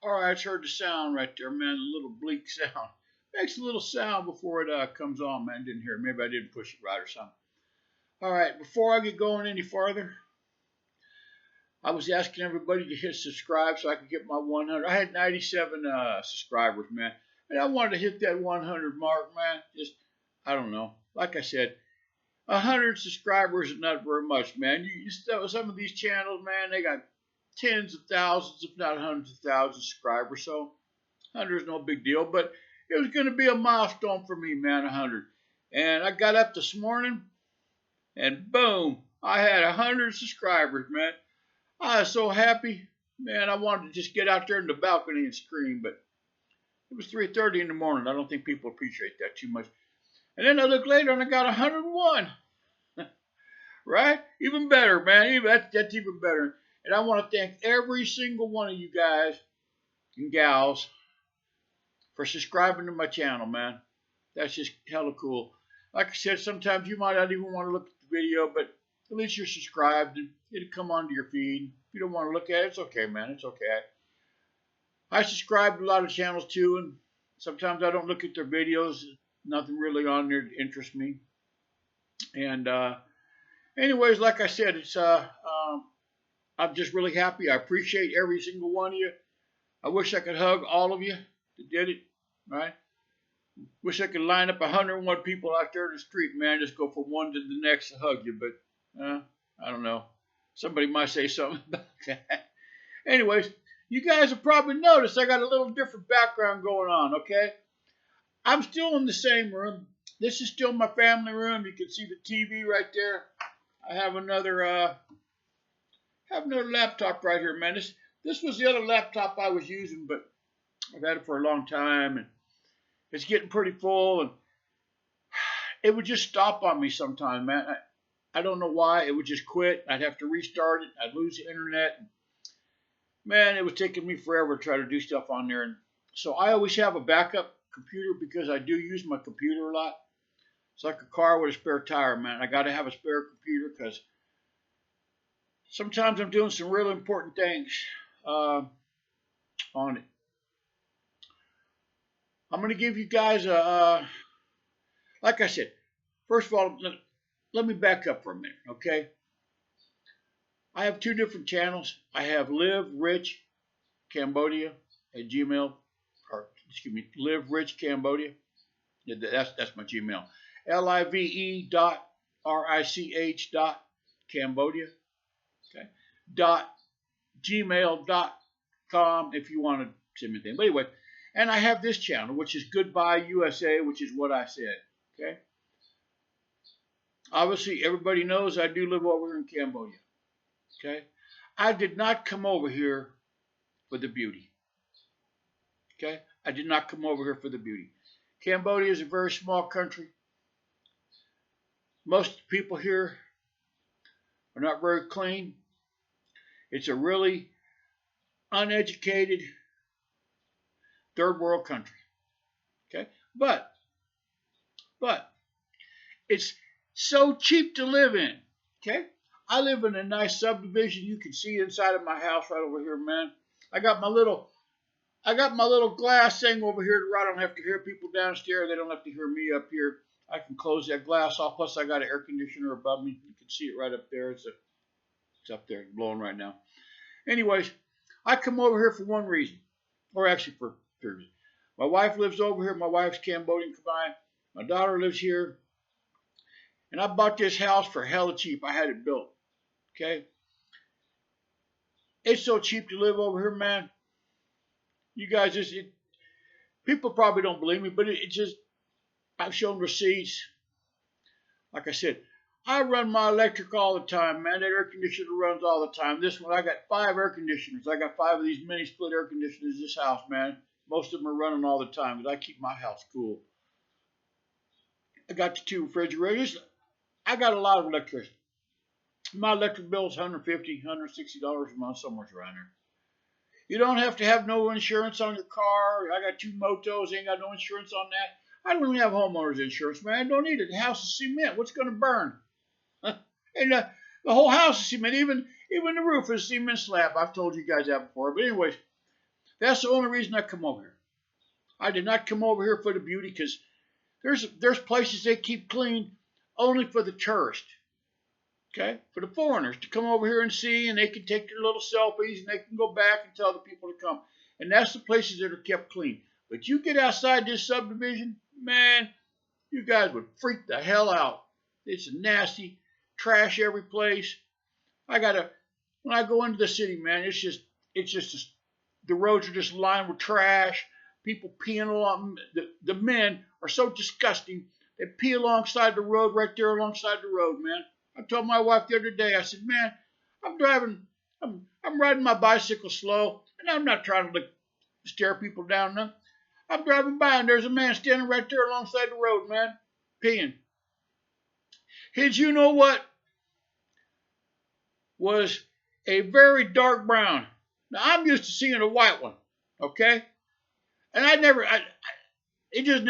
All right, I just heard the sound right there, man. A little bleak sound. Makes a little sound before it comes on, man. Didn't hear it. Maybe I didn't push it right or something. All right, before I get going any farther, I was asking everybody to hit subscribe so I could get my 100. I had 97 subscribers, man. And I wanted to hit that 100 mark, man. Just, I don't know. Like I said, 100 subscribers is not very much, man. Some of these channels, man, they got tens of thousands, if not hundreds of thousands of subscribers. So 100 is no big deal, but it was going to be a milestone for me, man, 100. And I got up this morning, and boom, I had 100 subscribers, man. I was so happy, man. I wanted to just get out there in the balcony and scream, but it was 3:30 in the morning. I don't think people appreciate that too much. And then I looked later, and I got 101. Right? Even better, man. That's even better. And I want to thank every single one of you guys and gals for subscribing to my channel, man. That's just hella cool. Like I said, sometimes you might not even want to look at the video, but at least you're subscribed and it'll come onto your feed. If you don't want to look at it, it's okay, man. It's okay. I subscribe to a lot of channels too, and sometimes I don't look at their videos. Nothing really on there that interests me. And anyways, like I said, it's I'm just really happy. I appreciate every single one of you. I wish I could hug all of you that did it, right? Wish I could line up 101 people out there in the street, man, just go from one to the next to hug you, but I don't know. Somebody might say something about that. Anyways, you guys have probably noticed I got a little different background going on, okay? I'm still in the same room. This is still my family room. You can see the TV right there. I have another laptop right here, man. This was the other laptop I was using, but I've had it for a long time, and it's getting pretty full, and it would just stop on me sometimes, man. I don't know why. It would just quit. I'd have to restart it. I'd lose the internet. Man, it was taking me forever to try to do stuff on there. And so I always have a backup computer because I do use my computer a lot. It's like a car with a spare tire, man. I got to have a spare computer because sometimes I'm doing some really important things on it. I'm going to give you guys like I said, first of all, let me back up for a minute, okay? I have two different channels. I have LIVE.RICH.CAMBODIA at Gmail, or excuse me, LIVE.RICH.CAMBODIA. That's my Gmail. LIVE.RICH.CAMBODIA. Okay. .gmail.com if you want to send me anything. But anyway, and I have this channel, which is Goodbye USA, which is what I said. Okay. Obviously, everybody knows I do live over here in Cambodia. Okay. I did not come over here for the beauty. Okay. I did not come over here for the beauty. Cambodia is a very small country. Most people here are not very clean. It's a really uneducated third world country. Okay? But it's so cheap to live in. Okay? I live in a nice subdivision. You can see inside of my house right over here, man. I got my little glass thing over here where I don't have to hear people downstairs. They don't have to hear me up here. I can close that glass off. Plus, I got an air conditioner above me. You can see it right up there. It's up there, blowing right now. Anyways, I come over here for one reason, or actually for two reasons. My wife lives over here. My wife's Cambodian combined. My daughter lives here. And I bought this house for hella cheap. I had it built. Okay? It's so cheap to live over here, man. You guys people probably don't believe me, but it just, I've shown receipts. Like I said, I run my electric all the time, man. That air conditioner runs all the time. This one, I got 5 air conditioners. I got 5 of these mini split air conditioners in this house, man. Most of them are running all the time because I keep my house cool. I got the 2 refrigerators. I got a lot of electricity. My electric bill is $150, $160 a month, somewhere around there. You don't have to have no insurance on your car. I got 2 motos, ain't got no insurance on that. I don't even have homeowner's insurance, man. I don't need it. The house is cement. What's going to burn? And the whole house is cement. Even the roof is cement slab. I've told you guys that before. But anyways, That's the only reason I come over here. I did not come over here for the beauty, because there's places they keep clean only for the tourist. Okay, for the foreigners to come over here and see, and they can take their little selfies, and they can go back and tell the people to come. And that's the places that are kept clean. But you get outside this subdivision, man, you guys would freak the hell out. It's nasty, trash every place. When I go into the city, man, the roads are just lined with trash. People peeing along. The men are so disgusting. They pee alongside the road, right there alongside the road, man. I told my wife the other day, I said, man, I'm riding my bicycle slow, and I'm not trying to stare people down. No. I'm driving by, and there's a man standing right there alongside the road, man, peeing. His, you know what, was a very dark brown. Now, I'm used to seeing a white one, okay? And it just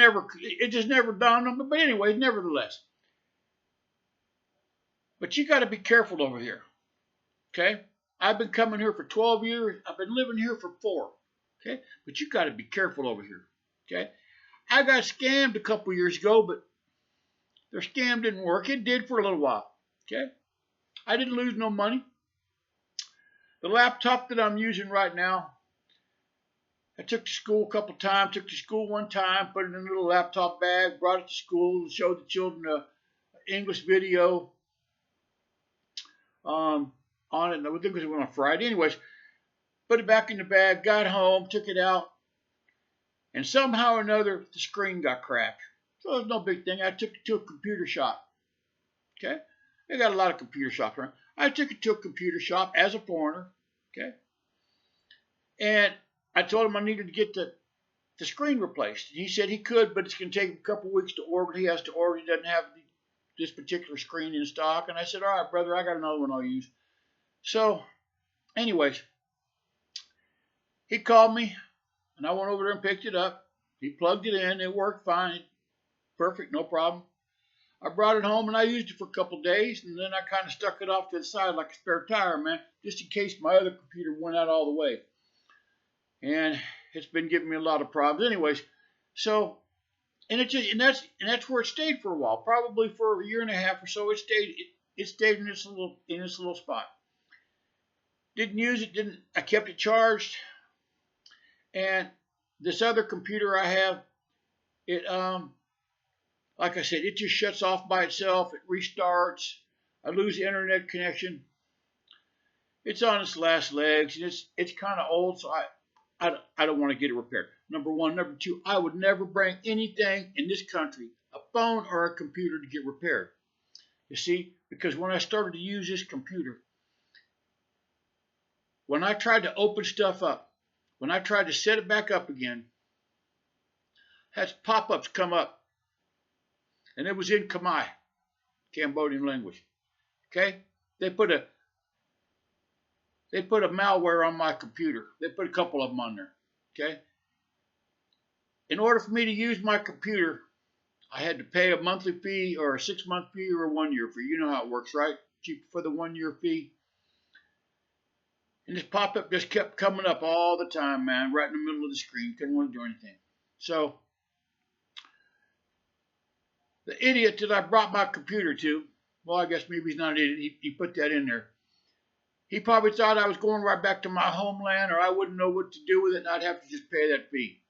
never dawned on me. But anyway, nevertheless. But you got to be careful over here, okay? I've been coming here for 12 years. I've been living here for 4, okay? But you got to be careful over here, okay? I got scammed a couple years ago, but their scam didn't work. It did for a little while, okay? I didn't lose no money. The laptop that I'm using right now, I took to school a couple times, took to school one time, put it in a little laptop bag, brought it to school, showed the children an English video on it. I think it was on Friday. Anyways, put it back in the bag, got home, took it out, and somehow or another, the screen got cracked. So it was no big thing. I took it to a computer shop. Okay? They got a lot of computer shops around. I took it to a computer shop as a foreigner. Okay? And I told him I needed to get the screen replaced. He said he could, but it's going to take him a couple weeks to order. He has to order. He doesn't have this particular screen in stock. And I said, all right, brother, I got another one I'll use. So, anyways, he called me, and I went over there and picked it up. He plugged it in. It worked fine. Perfect, no problem. I brought it home, and I used it for a couple days, and then I kind of stuck it off to the side like a spare tire, man, just in case my other computer went out all the way. And it's been giving me a lot of problems. Anyways, so, and that's where it stayed for a while, probably for a year and a half or so. It stayed in this little spot. Didn't use it. I kept it charged. And this other computer I have, it like I said, it just shuts off by itself. It restarts. I lose the internet connection. It's on its last legs, and it's kind of old, so I don't want to get it repaired. Number one. Number two, I would never bring anything in this country, a phone or a computer, to get repaired. You see, because when I started to use this computer, when I tried to open stuff up, when I tried to set it back up again, had pop-ups come up. And it was in Khmer, Cambodian language. Okay? They put a malware on my computer. They put a couple of them on there. Okay? In order for me to use my computer, I had to pay a monthly fee or a 6-month fee or a 1-year fee. You know how it works, right? Cheap for the 1-year fee. And this pop-up just kept coming up all the time, man, right in the middle of the screen. Couldn't want to do anything. So the idiot that I brought my computer to, well, I guess maybe he's not an idiot. He put that in there. He probably thought I was going right back to my homeland, or I wouldn't know what to do with it, and I'd have to just pay that fee.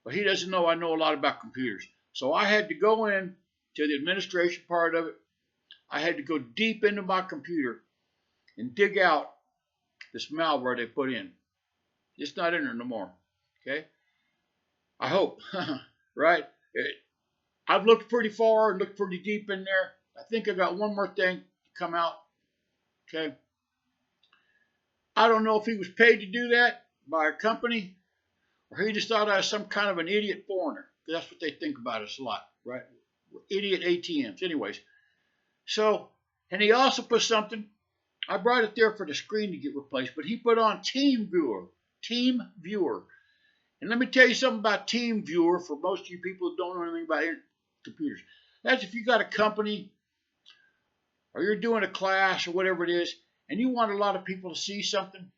But he doesn't know I know a lot about computers. So I had to go in to the administration part of it. I had to go deep into my computer and dig out this malware they put in. It's not in there no more. Okay? I hope. Right? I've looked pretty far and looked pretty deep in there. I think I got one more thing to come out. Okay? I don't know if he was paid to do that by a company, or he just thought I was some kind of an idiot foreigner. That's what they think about us a lot, right? We're idiot ATMs. Anyways. So, and he also put something. I brought it there for the screen to get replaced, but he put on Team Viewer. Team Viewer. And let me tell you something about Team Viewer for most of you people who don't know anything about computers. That's if you got a company or you're doing a class or whatever it is, and you want a lot of people to see something,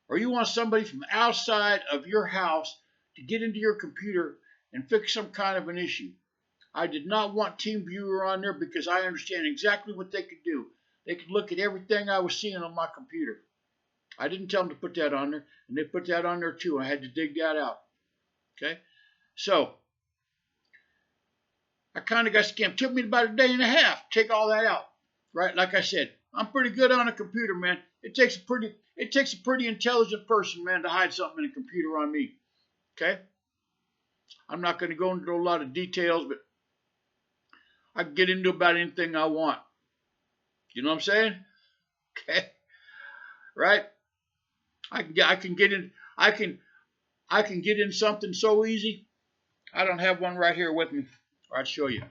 or you want somebody from outside of your house to get into your computer and fix some kind of an issue. I did not want TeamViewer on there because I understand exactly what they could do. They could look at everything I was seeing on my computer. I didn't tell them to put that on there, and they put that on there too. I had to dig that out. Okay? So, I kind of got scammed. It took me about a day and a half to take all that out. Right? Like I said, I'm pretty good on a computer, man. It takes a pretty intelligent person, man, to hide something in a computer on me. Okay? I'm not going to go into a lot of details, but I can get into about anything I want. You know what I'm saying? Okay? Right? I can get in something so easy. I don't have one right here with me. I'll show you.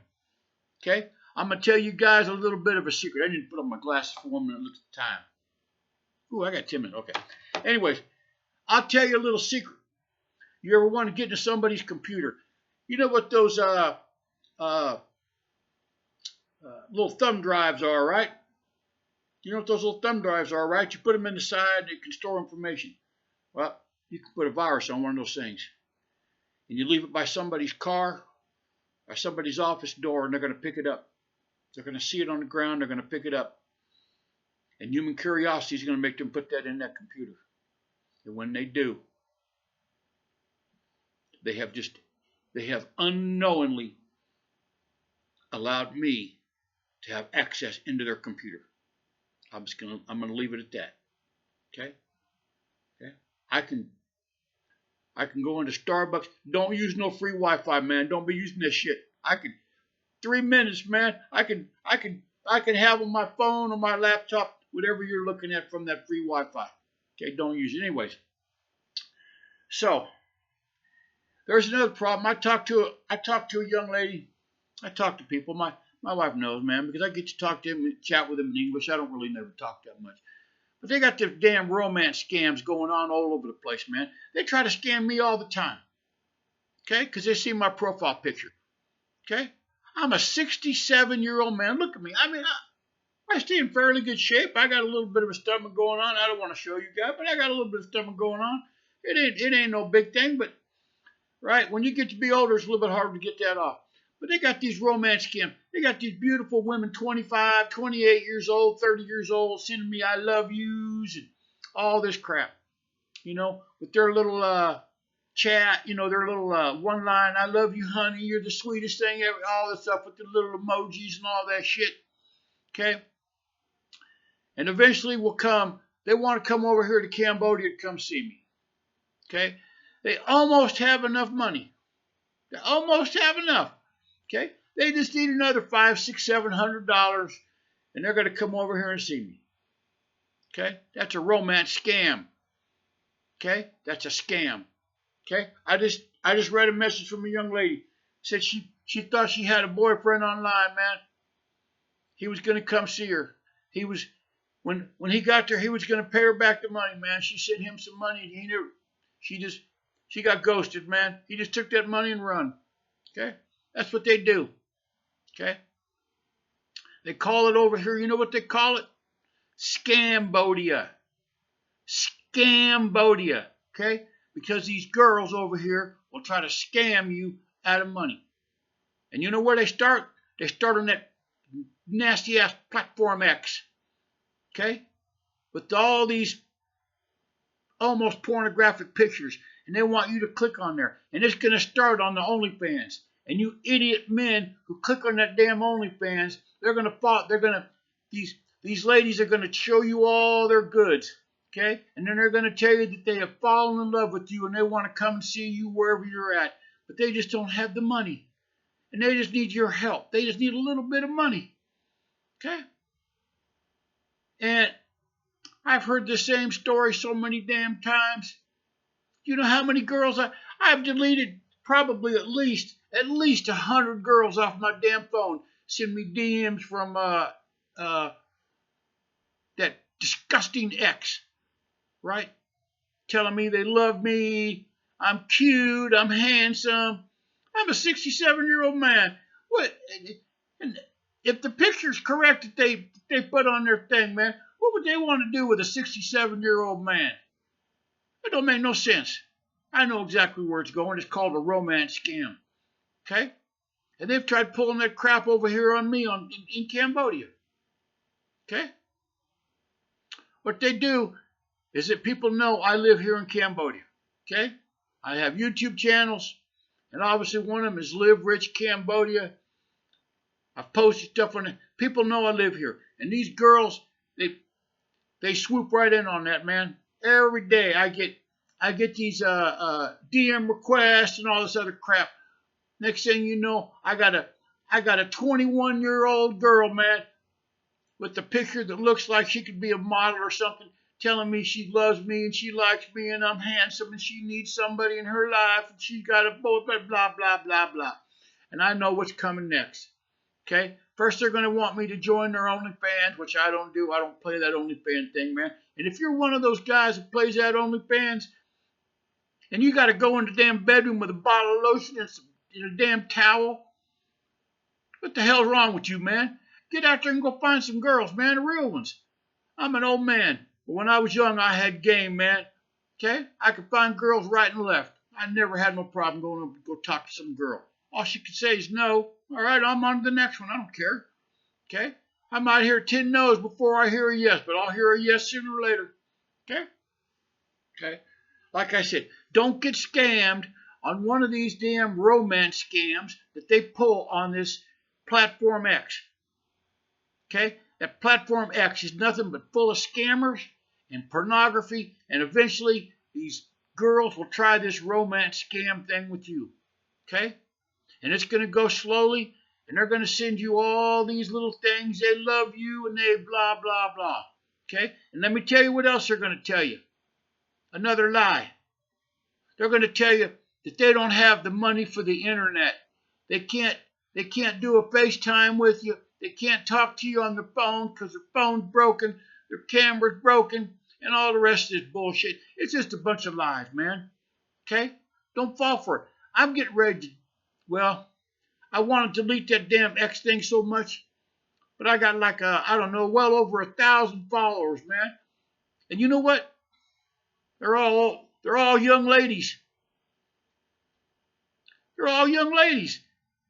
Okay? I'm going to tell you guys a little bit of a secret. I didn't put on my glasses for 1 minute. Look at the time. Ooh, I got 10 minutes. Okay. Anyways, I'll tell you a little secret. You ever want to get into somebody's computer? You know what those little thumb drives are, right? You know what those little thumb drives are, right? You put them in the side, they can store information. Well, you can put a virus on one of those things. And you leave it by somebody's car or somebody's office door, and they're going to pick it up. They're going to see it on the ground, they're going to pick it up. And human curiosity is going to make them put that in that computer. And when they do, they have unknowingly allowed me to have access into their computer. I'm going to leave it at that. Okay? Okay? I can go into Starbucks. Don't use no free Wi-Fi, man. Don't be using this shit. 3 minutes, man. I can have on my phone or my laptop whatever you're looking at from that free Wi-Fi. Okay, don't use it. Anyways. So there's another problem. I talked to a young lady. I talk to people. My wife knows, man, because I get to talk to him and chat with him in English. I don't really never talk that much. But they got their damn romance scams going on all over the place, man. They try to scam me all the time. Okay? Because they see my profile picture. Okay? I'm a 67-year-old man. Look at me. I mean, I stay in fairly good shape. I got a little bit of a stomach going on. I don't want to show you guys, but I got a little bit of stomach going on. It ain't no big thing, but right, when you get to be older, it's a little bit harder to get that off. But they got these romance scams. They got these beautiful women, 25, 28 years old, 30 years old, sending me I love yous and all this crap. You know, with their little chat, you know, their little one line, I love you, honey, you're the sweetest thing ever, all this stuff with the little emojis and all that shit. Okay? And eventually they want to come over here to Cambodia to come see me. Okay? They almost have enough money. They almost have enough. Okay? They just need another $500, $600, $700, and they're going to come over here and see me. Okay? That's a romance scam. Okay? That's a scam. Okay? I just read a message from a young lady. Said she thought she had a boyfriend online, man. He was going to come see her. He was when he got there, he was going to pay her back the money, man. She sent him some money, and he knew. She got ghosted, man. He just took that money and run. Okay? That's what they do. Okay? They call it over here, you know what they call it? Scambodia. Scambodia. Okay? Because these girls over here will try to scam you out of money. And you know where they start? They start on that nasty ass platform X. Okay? With all these almost pornographic pictures. And they want you to click on there. And it's going to start on the OnlyFans. And you idiot men who click on that damn OnlyFans, these ladies are going to show you all their goods. Okay? And then they're going to tell you that they have fallen in love with you and they want to come and see you wherever you're at. But they just don't have the money. And they just need your help. They just need a little bit of money. Okay? And I've heard the same story so many damn times. You know how many girls I've deleted? Probably at least 100 girls off my damn phone. Send me DMs from that disgusting ex, right? Telling me they love me, I'm cute, I'm handsome. I'm a 67-year-old man. What? And if the picture's correct that they put on their thing, man, what would they want to do with a 67-year-old man? It don't make no sense. I know exactly where it's going. It's called a romance scam. Okay? And they've tried pulling that crap over here on me in Cambodia. Okay? What they do is that people know I live here in Cambodia. Okay? I have YouTube channels, and obviously one of them is Live Rich Cambodia. I've posted stuff on it. People know I live here. And these girls, they swoop right in on that, man. Every day I get these DM requests and all this other crap. Next thing you know, I got a 21-year-old girl, man, with a picture that looks like she could be a model or something, telling me she loves me and she likes me and I'm handsome and she needs somebody in her life and she's got a blah, blah, blah, blah, blah. And I know what's coming next. Okay? First, they're going to want me to join their OnlyFans, which I don't do. I don't play that OnlyFans thing, man. And if you're one of those guys that plays that OnlyFans and you got to go in the damn bedroom with a bottle of lotion and a damn towel, what the hell's wrong with you, man? Get out there and go find some girls, man, the real ones. I'm an old man, but when I was young, I had game, man. Okay? I could find girls right and left. I never had no problem going up to go talk to some girl. All she could say is no. All right, I'm on to the next one. I don't care. Okay? I might hear 10 no's before I hear a yes, but I'll hear a yes sooner or later. Okay? Okay? Like I said, don't get scammed on one of these damn romance scams that they pull on this Platform X. Okay? That Platform X is nothing but full of scammers and pornography, and eventually these girls will try this romance scam thing with you. Okay? And it's going to go slowly, and they're going to send you all these little things. They love you, and they blah, blah, blah. Okay? And let me tell you what else they're going to tell you. Another lie. They're going to tell you that they don't have the money for the internet. They can't do a FaceTime with you. They can't talk to you on their phone because their phone's broken, their camera's broken, and all the rest of this bullshit. It's just a bunch of lies, man. Okay? Don't fall for it. I'm getting ready to, well, I want to delete that damn X thing so much, but I got like, I don't know, well over 1,000 followers, man. And you know what? They're all young ladies. They're all young ladies.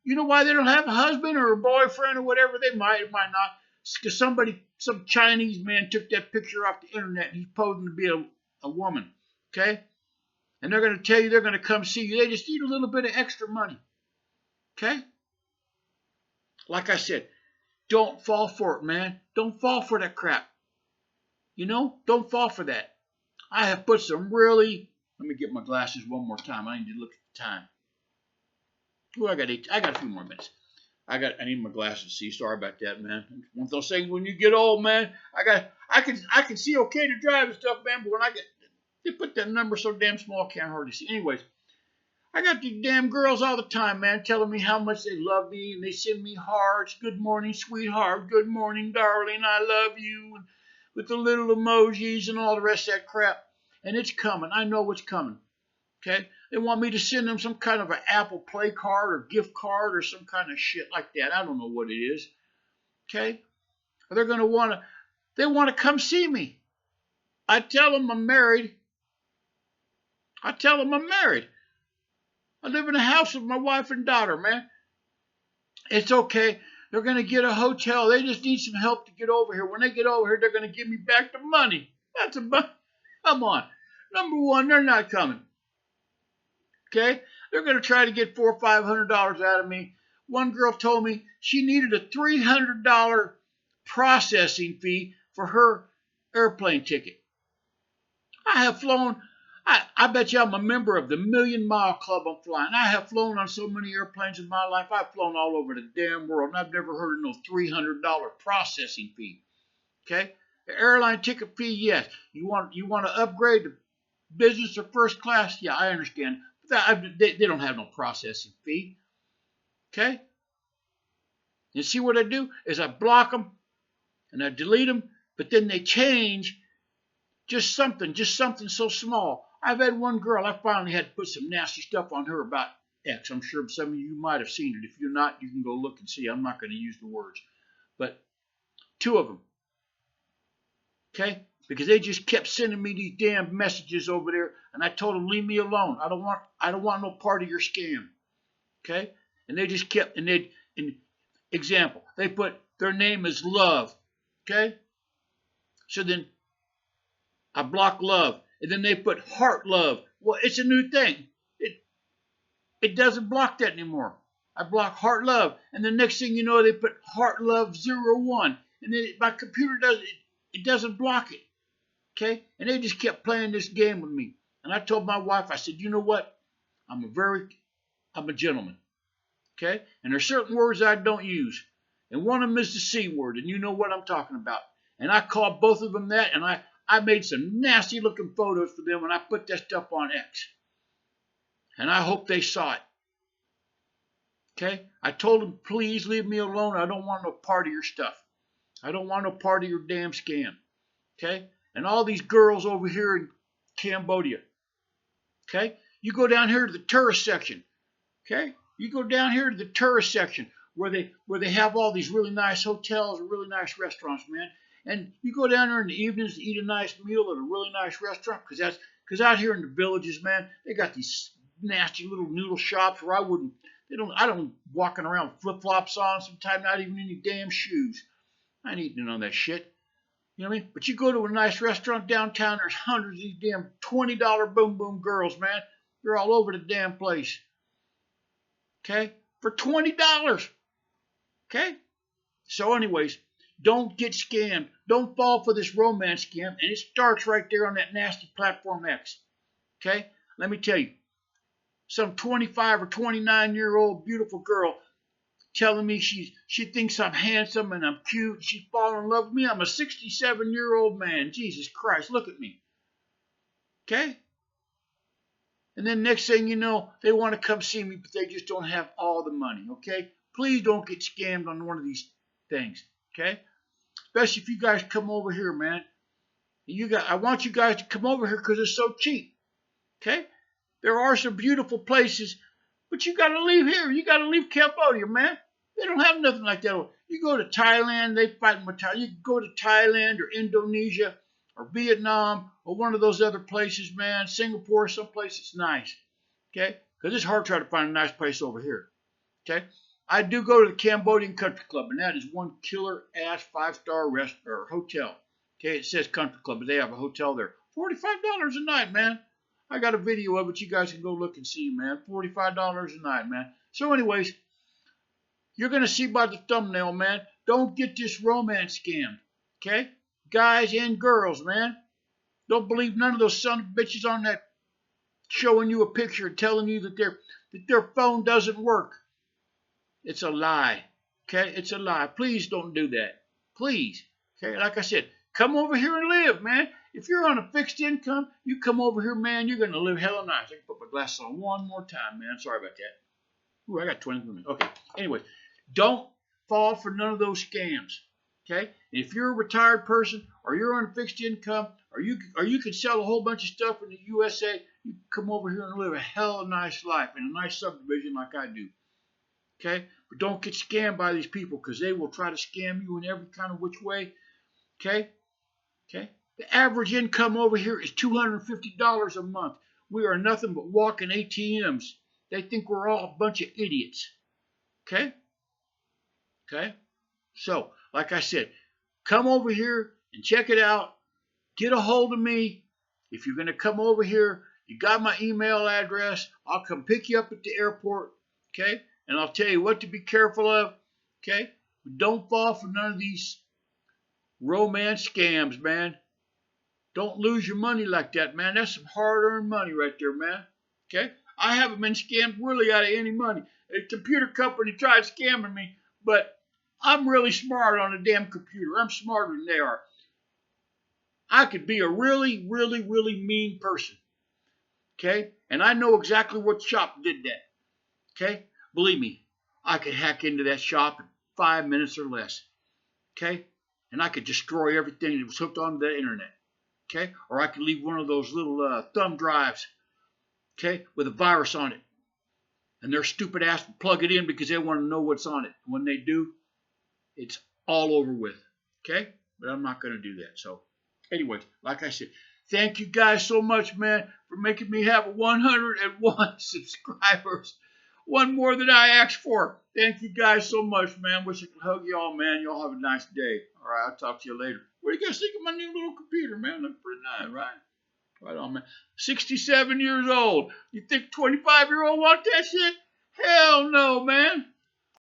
You know why they don't have a husband or a boyfriend or whatever? They might or might not. Because some Chinese man took that picture off the internet and he's posing to be a woman. Okay? And they're going to tell you they're going to come see you. They just need a little bit of extra money. Okay? Like I said, don't fall for it, man. Don't fall for that crap. You know? Don't fall for that. I have put some really... Let me get my glasses one more time. I need to look at the time. Oh, I got a few more minutes. I need my glasses. See, sorry about that, man. One of those things when you get old, man. I can see okay to drive and stuff, man. But when they put that number so damn small, I can't hardly see. Anyways, I got these damn girls all the time, man, telling me how much they love me, and they send me hearts. Good morning, sweetheart. Good morning, darling. I love you. And with the little emojis and all the rest of that crap. And it's coming. I know what's coming. Okay? They want me to send them some kind of an Apple Play card or gift card or some kind of shit like that. I don't know what it is. Okay? Or they're going to they want to come see me. I tell them I'm married. I live in a house with my wife and daughter, man. It's okay. They're going to get a hotel. They just need some help to get over here. When they get over here, they're going to give me back the money. Come on. Number one, they're not coming. Okay? They're going to try to get $400 or $500 out of me. One girl told me she needed a $300 processing fee for her airplane ticket. I have flown, I bet you I'm a member of the Million Mile Club I'm flying. I have flown on so many airplanes in my life. I've flown all over the damn world, and I've never heard of no $300 processing fee. Okay? The airline ticket fee, yes. You want to upgrade to business or first class? Yeah, I understand. They don't have no processing fee. Okay? And see what I do is I block them and I delete them, but then they change just something so small. I've had one girl, I finally had to put some nasty stuff on her about X. I'm sure some of you might have seen it. If you're not, you can go look and see. I'm not going to use the words. But 2 of them. Okay? because they just kept sending me these damn messages over there, and I told them, leave me alone. I don't want no part of your scam. Okay? And they just kept, and example, they put their name as Love. Okay? So then I block Love, and then they put Heart Love. Well, it's a new thing. It doesn't block that anymore. I block Heart Love, and the next thing you know, they put Heart Love 01, and then my computer it doesn't block it. Okay? And they just kept playing this game with me. And I told my wife, I said, you know what? I'm a gentleman. Okay? And there's certain words I don't use. And one of them is the C word, and you know what I'm talking about. And I called both of them that, and I made some nasty looking photos for them, and I put that stuff on X. And I hope they saw it. Okay? I told them, please leave me alone. I don't want no part of your stuff. I don't want no part of your damn scam. Okay? And all these girls over here in Cambodia. Okay? You go down here to the tourist section. Okay? You go down here to the tourist section where they have all these really nice hotels and really nice restaurants, man. And you go down there in the evenings to eat a nice meal at a really nice restaurant, because out here in the villages, man, they got these nasty little noodle shops where I don't walking around with flip-flops on, sometimes not even any damn shoes. I ain't eating on that shit. You know what I mean? But you go to a nice restaurant downtown, there's hundreds of these damn $20 boom boom girls, man. They're all over the damn place. Okay? For $20. Okay? So anyways, don't get scammed. Don't fall for this romance scam. And it starts right there on that nasty platform X. Okay? Let me tell you. Some 25 or 29-year-old beautiful girl telling me she thinks I'm handsome and I'm cute. She's falling in love with me. I'm a 67-year-old man. Jesus Christ, look at me. Okay? And then next thing you know, they want to come see me, but they just don't have all the money. Okay? Please don't get scammed on one of these things. Okay? Especially if you guys come over here, man. I want you guys to come over here because it's so cheap. Okay? There are some beautiful places, but you got to leave here. You got to leave Cambodia, man. They don't have nothing like that. You go to Thailand, they fighting with Thailand. You can go to Thailand or Indonesia or Vietnam or one of those other places, man. Singapore, someplace that's nice. Okay? Because it's hard to try to find a nice place over here. Okay? I do go to the Cambodian Country Club, and that is one killer-ass 5-star restaurant or hotel. Okay? It says Country Club, but they have a hotel there. $45 a night, man. I got a video of it. You guys can go look and see, man. $45 a night, man. So anyways, you're going to see by the thumbnail, man. Don't get this romance scam. Okay? Guys and girls, man. Don't believe none of those son of bitches on that showing you a picture and telling you that their phone doesn't work. It's a lie. Okay? It's a lie. Please don't do that. Please. Okay? Like I said, come over here and live, man. If you're on a fixed income, you come over here, man, you're going to live hella nice. I can put my glasses on one more time, man. Sorry about that. Ooh, I got 20 minutes. Okay. Anyway, don't fall for none of those scams. Okay? If you're a retired person or you're on a fixed income or you can sell a whole bunch of stuff in the USA, you can come over here and live a hella nice life in a nice subdivision like I do. Okay? But don't get scammed by these people because they will try to scam you in every kind of which way. Okay? Okay? The average income over here is $250 a month. We are nothing but walking ATMs. They think we're all a bunch of idiots. Okay? Okay? So, like I said, come over here and check it out. Get a hold of me. If you're going to come over here, you got my email address. I'll come pick you up at the airport. Okay? And I'll tell you what to be careful of. Okay? But don't fall for none of these romance scams, man. Don't lose your money like that, man. That's some hard-earned money right there, man. Okay? I haven't been scammed really out of any money. A computer company tried scamming me, but I'm really smart on a damn computer. I'm smarter than they are. I could be a really, really, really mean person. Okay? And I know exactly what shop did that. Okay? Believe me, I could hack into that shop in 5 minutes or less. Okay? And I could destroy everything that was hooked onto the internet. Okay? Or I could leave one of those little thumb drives, okay, with a virus on it. And their stupid ass will plug it in because they want to know what's on it. When they do, it's all over with. Okay? But I'm not going to do that. So, Anyways, like I said, thank you guys so much, man, for making me have 101 subscribers. One more than I asked for. Thank you guys so much, man. Wish I could hug y'all, man. Y'all have a nice day. All right, I'll talk to you later. What do you guys think of my new little computer, man? Looks pretty nice, right? Right on, man. 67 years old. You think 25-year-old want that shit? Hell no, man.